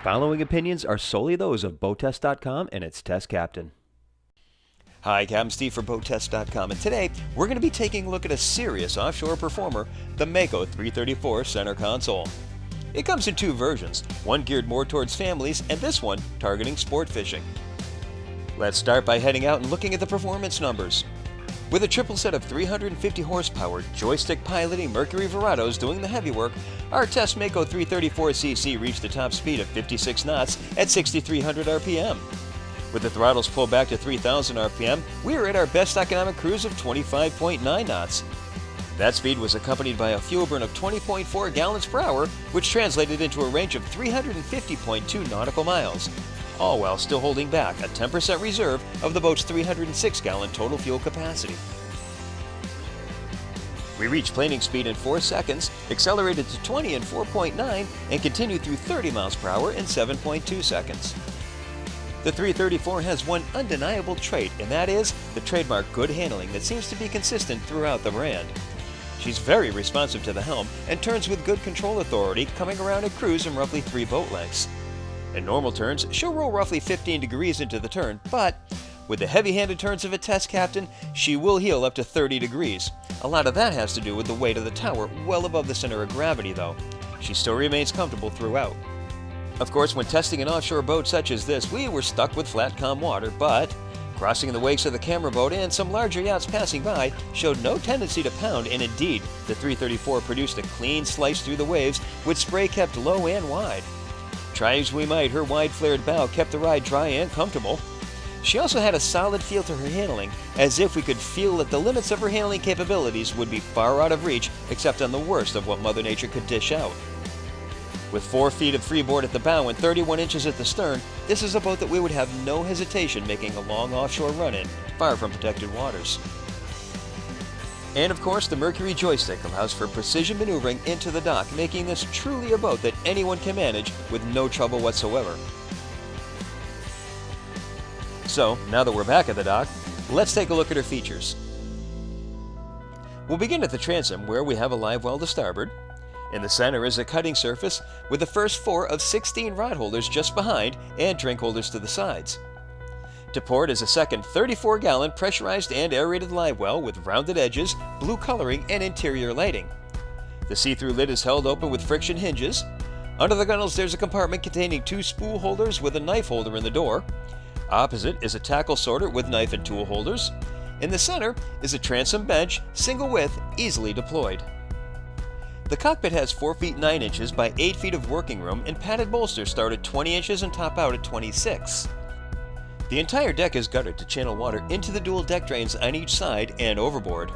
following opinions are solely those of BoatTest.com and its test captain. Hi, Captain Steve for BoatTest.com, and today we're going to be taking a look at a serious offshore performer, the Mako 334 center console. It comes in two versions, one geared more towards families and this one targeting sport fishing. Let's start by heading out and looking at the performance numbers. With a triple set of 350 horsepower joystick piloting Mercury Verados doing the heavy work, our test Mako 334cc reached the top speed of 56 knots at 6,300 RPM. With the throttles pulled back to 3,000 RPM, we were at our best economic cruise of 25.9 knots. That speed was accompanied by a fuel burn of 20.4 gallons per hour, which translated into a range of 350.2 nautical miles, all while still holding back a 10% reserve of the boat's 306-gallon total fuel capacity. We reached planing speed in 4 seconds, accelerated to 20 in 4.9, and continued through 30 miles per hour in 7.2 seconds. The 334 has one undeniable trait, and that is the trademark good handling that seems to be consistent throughout the brand. She's very responsive to the helm and turns with good control authority, coming around at cruise in roughly 3 boat lengths. In normal turns, she'll roll roughly 15 degrees into the turn, but with the heavy-handed turns of a test captain, she will heel up to 30 degrees. A lot of that has to do with the weight of the tower well above the center of gravity, though. She still remains comfortable throughout. Of course, when testing an offshore boat such as this, we were stuck with flat, calm water, but crossing in the wakes of the camera boat and some larger yachts passing by showed no tendency to pound, and indeed, the 334 produced a clean slice through the waves with spray kept low and wide. Try as we might, her wide-flared bow kept the ride dry and comfortable. She also had a solid feel to her handling, as if we could feel that the limits of her handling capabilities would be far out of reach except on the worst of what Mother Nature could dish out. With 4 feet of freeboard at the bow and 31 inches at the stern, this is a boat that we would have no hesitation making a long offshore run-in, far from protected waters. And of course, the Mercury joystick allows for precision maneuvering into the dock, making this truly a boat that anyone can manage with no trouble whatsoever. So, now that we're back at the dock, let's take a look at her features. We'll begin at the transom, where we have a live well to starboard. In the center is a cutting surface with the first 4 of 16 rod holders just behind and drink holders to the sides. To port is a second 34-gallon pressurized and aerated live well with rounded edges, blue coloring, and interior lighting. The see-through lid is held open with friction hinges. Under the gunnels there's a compartment containing 2 spool holders with a knife holder in the door. Opposite is a tackle sorter with knife and tool holders. In the center is a transom bench, single width, easily deployed. The cockpit has 4 feet 9 inches by 8 feet of working room, and padded bolsters start at 20 inches and top out at 26. The entire deck is guttered to channel water into the dual deck drains on each side and overboard.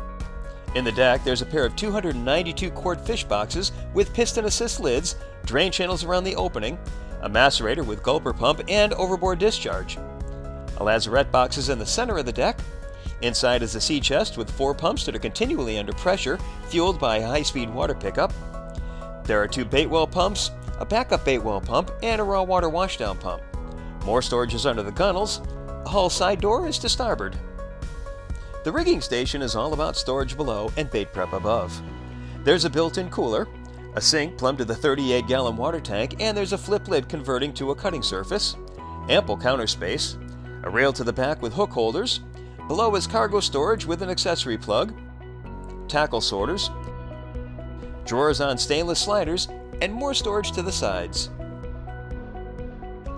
In the deck, there's a pair of 292-quart fish boxes with piston assist lids, drain channels around the opening, a macerator with gulper pump, and overboard discharge. A lazarette box is in the center of the deck. Inside is a sea chest with 4 pumps that are continually under pressure, fueled by a high-speed water pickup. There are 2 bait well pumps, a backup bait well pump, and a raw water washdown pump. More storage is under the gunnels. A hull side door is to starboard. The rigging station is all about storage below and bait prep above. There's a built-in cooler, a sink plumbed to the 38-gallon water tank, and there's a flip lid converting to a cutting surface, ample counter space, a rail to the back with hook holders. Below is cargo storage with an accessory plug, tackle sorters, drawers on stainless sliders, and more storage to the sides.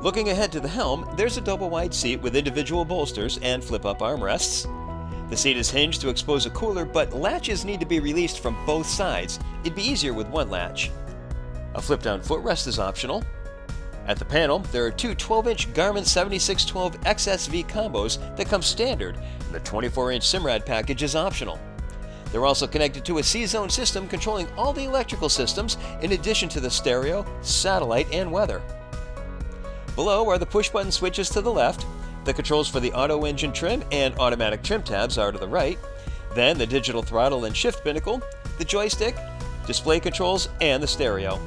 Looking ahead to the helm, there's a double-wide seat with individual bolsters and flip-up armrests. The seat is hinged to expose a cooler, but latches need to be released from both sides. It'd be easier with one latch. A flip-down footrest is optional. At the panel, there are 2 12-inch Garmin 7612 XSV combos that come standard, and the 24-inch Simrad package is optional. They're also connected to a CZone system controlling all the electrical systems, in addition to the stereo, satellite, and weather. Below are the push-button switches to the left. The controls for the auto engine trim and automatic trim tabs are to the right. Then the digital throttle and shift binnacle, the joystick, display controls, and the stereo.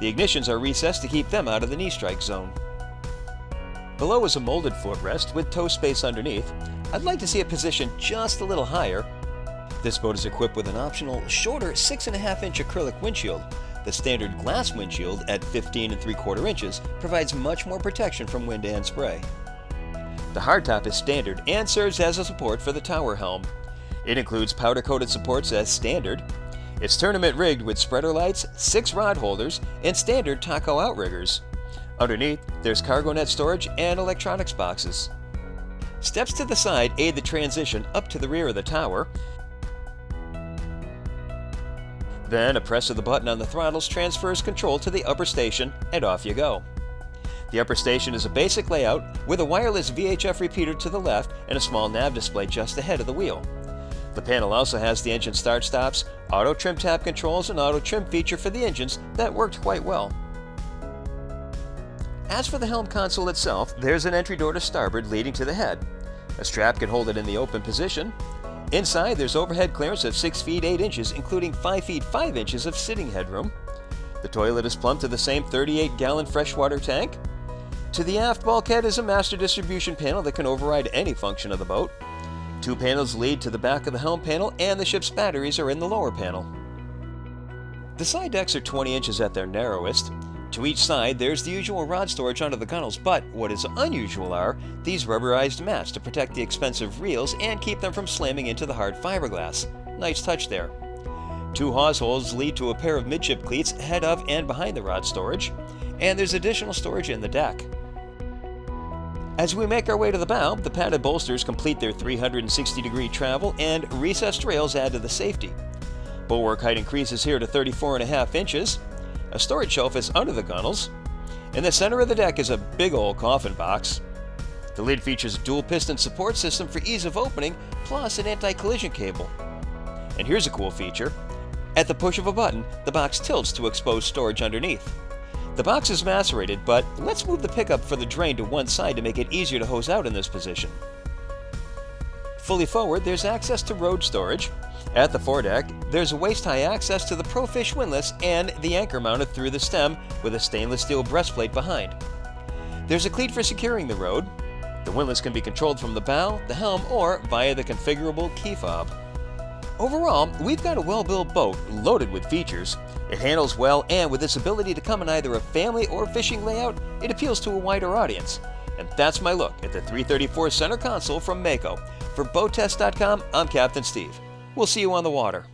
The ignitions are recessed to keep them out of the knee strike zone. Below is a molded footrest with toe space underneath. I'd like to see it positioned just a little higher. This boat is equipped with an optional, shorter 6.5-inch acrylic windshield the standard glass windshield at 15 3/4 inches provides much more protection from wind and spray. The hardtop is standard and serves as a support for the tower helm. It includes powder-coated supports as standard. It's tournament rigged with spreader lights, 6 rod holders, and standard taco outriggers. Underneath, there's cargo net storage and electronics boxes. Steps to the side aid the transition up to the rear of the tower. Then a press of the button on the throttles transfers control to the upper station, and off you go. The upper station is a basic layout with a wireless VHF repeater to the left and a small nav display just ahead of the wheel. The panel also has the engine start-stops, auto trim tab controls, and auto trim feature for the engines that worked quite well. As for the helm console itself, there's an entry door to starboard leading to the head. A strap can hold it in the open position. Inside, there's overhead clearance of 6 feet 8 inches, including 5 feet 5 inches of sitting headroom. The toilet is plumbed to the same 38-gallon freshwater tank. To the aft bulkhead is a master distribution panel that can override any function of the boat. 2 panels lead to the back of the helm panel, and the ship's batteries are in the lower panel. The side decks are 20 inches at their narrowest. To each side, there's the usual rod storage under the gunnels, but what is unusual are these rubberized mats to protect the expensive reels and keep them from slamming into the hard fiberglass. Nice touch there. 2 hawse holes lead to a pair of midship cleats ahead of and behind the rod storage, and there's additional storage in the deck. As we make our way to the bow, the padded bolsters complete their 360-degree travel, and recessed rails add to the safety. Bulwark height increases here to 34.5 inches. A storage shelf is under the gunnels. In the center of the deck is a big old coffin box. The lid features a dual piston support system for ease of opening, plus an anti-collision cable. And here's a cool feature. At the push of a button, the box tilts to expose storage underneath. The box is macerated, but let's move the pickup for the drain to one side to make it easier to hose out in this position. Fully forward, there's access to road storage. At the foredeck, there's a waist-high access to the Profish windlass and the anchor mounted through the stem with a stainless steel breastplate behind. There's a cleat for securing the rode. The windlass can be controlled from the bow, the helm, or via the configurable key fob. Overall, we've got a well-built boat loaded with features. It handles well, and with its ability to come in either a family or fishing layout, it appeals to a wider audience. And that's my look at the 334 center console from Mako. For BoatTest.com, I'm Captain Steve. We'll see you on the water.